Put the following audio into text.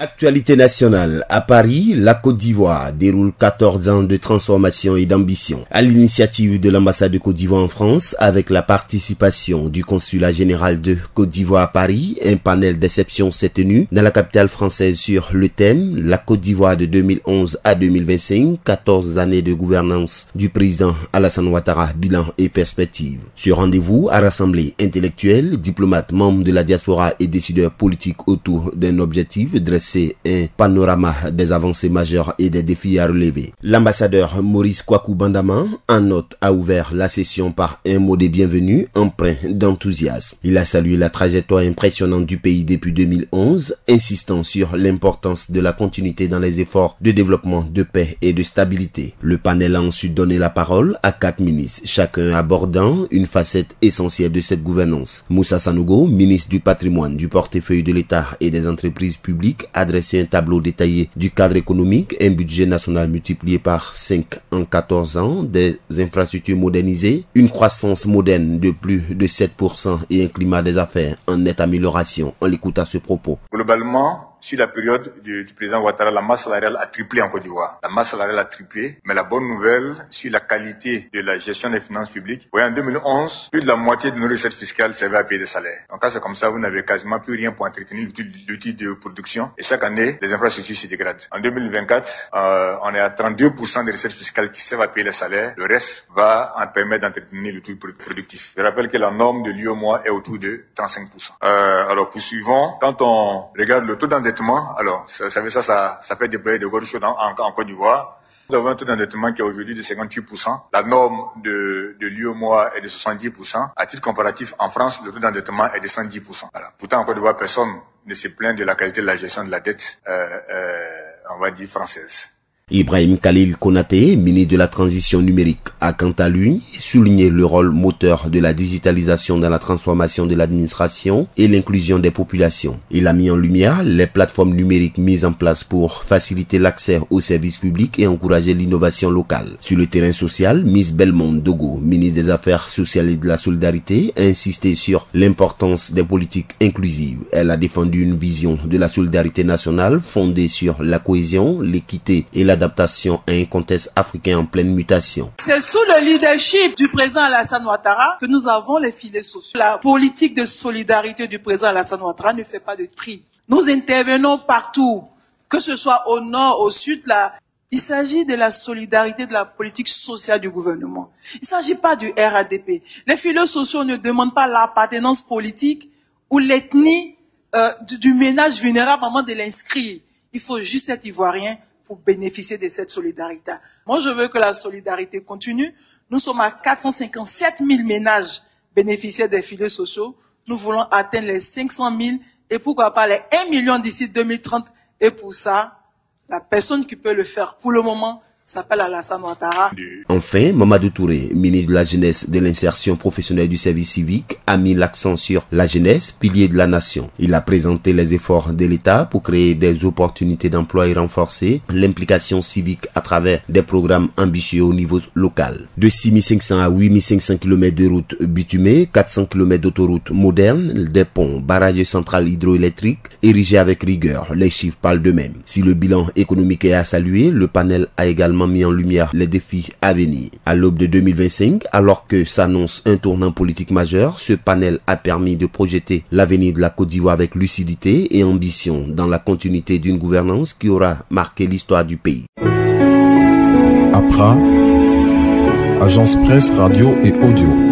Actualité nationale. À Paris, la Côte d'Ivoire déroule 14 ans de transformation et d'ambition. À l'initiative de l'ambassade de Côte d'Ivoire en France, avec la participation du consulat général de Côte d'Ivoire à Paris, un panel d'exception s'est tenu dans la capitale française sur le thème « La Côte d'Ivoire de 2011 à 2025, 14 années de gouvernance du président Alassane Ouattara, bilan et perspectives ». Ce rendez-vous a rassemblé intellectuels, diplomates, membres de la diaspora et décideurs politiques autour d'un objectif dressé un panorama des avancées majeures et des défis à relever. L'ambassadeur Maurice Kwaku Bandama, en note, a ouvert la session par un mot de bienvenue empreint d'enthousiasme. Il a salué la trajectoire impressionnante du pays depuis 2011, insistant sur l'importance de la continuité dans les efforts de développement, de paix et de stabilité. Le panel a ensuite donné la parole à 4 ministres, chacun abordant une facette essentielle de cette gouvernance. Moussa Sanogo, ministre du patrimoine, du portefeuille de l'État et des entreprises publiques, a dressé un tableau détaillé du cadre économique, un budget national multiplié par 5 en 14 ans, des infrastructures modernisées, une croissance moderne de plus de 7% et un climat des affaires en nette amélioration. On l'écoute à ce propos. Globalement, sur la période du président Ouattara, la masse salariale a triplé en Côte d'Ivoire. La masse salariale a triplé, mais la bonne nouvelle sur la qualité de la gestion des finances publiques, en 2011, plus de la moitié de nos recettes fiscales servaient à payer des salaires. Donc quand c'est comme ça, vous n'avez quasiment plus rien pour entretenir l'outil de production. Et chaque année, les infrastructures se dégradent. En 2024, on est à 32% des recettes fiscales qui servent à payer les salaires. Le reste va en permettre d'entretenir l'outil productif. Je rappelle que la norme de l'UEMOA est autour de 35%. Alors poursuivons. Quand on regarde le taux d'endettement, alors, ça fait déployer de gros choses en Côte d'Ivoire. Nous avons un taux d'endettement qui est aujourd'hui de 58%. La norme de l'UEMOA est de 70%. À titre comparatif, en France, le taux d'endettement est de 110%. Voilà. Pourtant, en Côte d'Ivoire, personne ne se plaint de la qualité de la gestion de la dette, on va dire, française. Ibrahim Khalil Konaté, ministre de la Transition numérique, a quant à lui souligné le rôle moteur de la digitalisation dans la transformation de l'administration et l'inclusion des populations. Il a mis en lumière les plateformes numériques mises en place pour faciliter l'accès aux services publics et encourager l'innovation locale. Sur le terrain social, Miss Belmond Dogo, ministre des Affaires sociales et de la solidarité, a insisté sur l'importance des politiques inclusives. Elle a défendu une vision de la solidarité nationale fondée sur la cohésion, l'équité et l'adaptation à un contexte africain en pleine mutation. C'est sous le leadership du président Alassane Ouattara que nous avons les filets sociaux. La politique de solidarité du président Alassane Ouattara ne fait pas de tri. Nous intervenons partout, que ce soit au nord, au sud. Il s'agit de la solidarité de la politique sociale du gouvernement. Il ne s'agit pas du RADP. Les filets sociaux ne demandent pas l'appartenance politique ou l'ethnie du ménage vulnérable avant de l'inscrire. Il faut juste être ivoirien pour bénéficier de cette solidarité. Moi, je veux que la solidarité continue. Nous sommes à 457 000 ménages bénéficiaires des filets sociaux. Nous voulons atteindre les 500 000 et pourquoi pas les 1 million d'ici 2030. Et pour ça, la personne qui peut le faire pour le moment s'appelle Alassane Ouattara. Enfin, Mamadou Touré, ministre de la Jeunesse, de l'insertion professionnelle du service civique, a mis l'accent sur la jeunesse, pilier de la nation. Il a présenté les efforts de l'État pour créer des opportunités d'emploi et renforcer l'implication civique à travers des programmes ambitieux au niveau local. De 6500 à 8500 km de routes bitumées, 400 km d'autoroutes modernes, des ponts, barrages de centrales hydroélectriques érigés avec rigueur. Les chiffres parlent d'eux-mêmes. Si le bilan économique est à saluer, le panel a également mis en lumière les défis à venir. À l'aube de 2025, alors que s'annonce un tournant politique majeur, ce panel a permis de projeter l'avenir de la Côte d'Ivoire avec lucidité et ambition dans la continuité d'une gouvernance qui aura marqué l'histoire du pays. APRA, Agence Presse, Radio et Audio.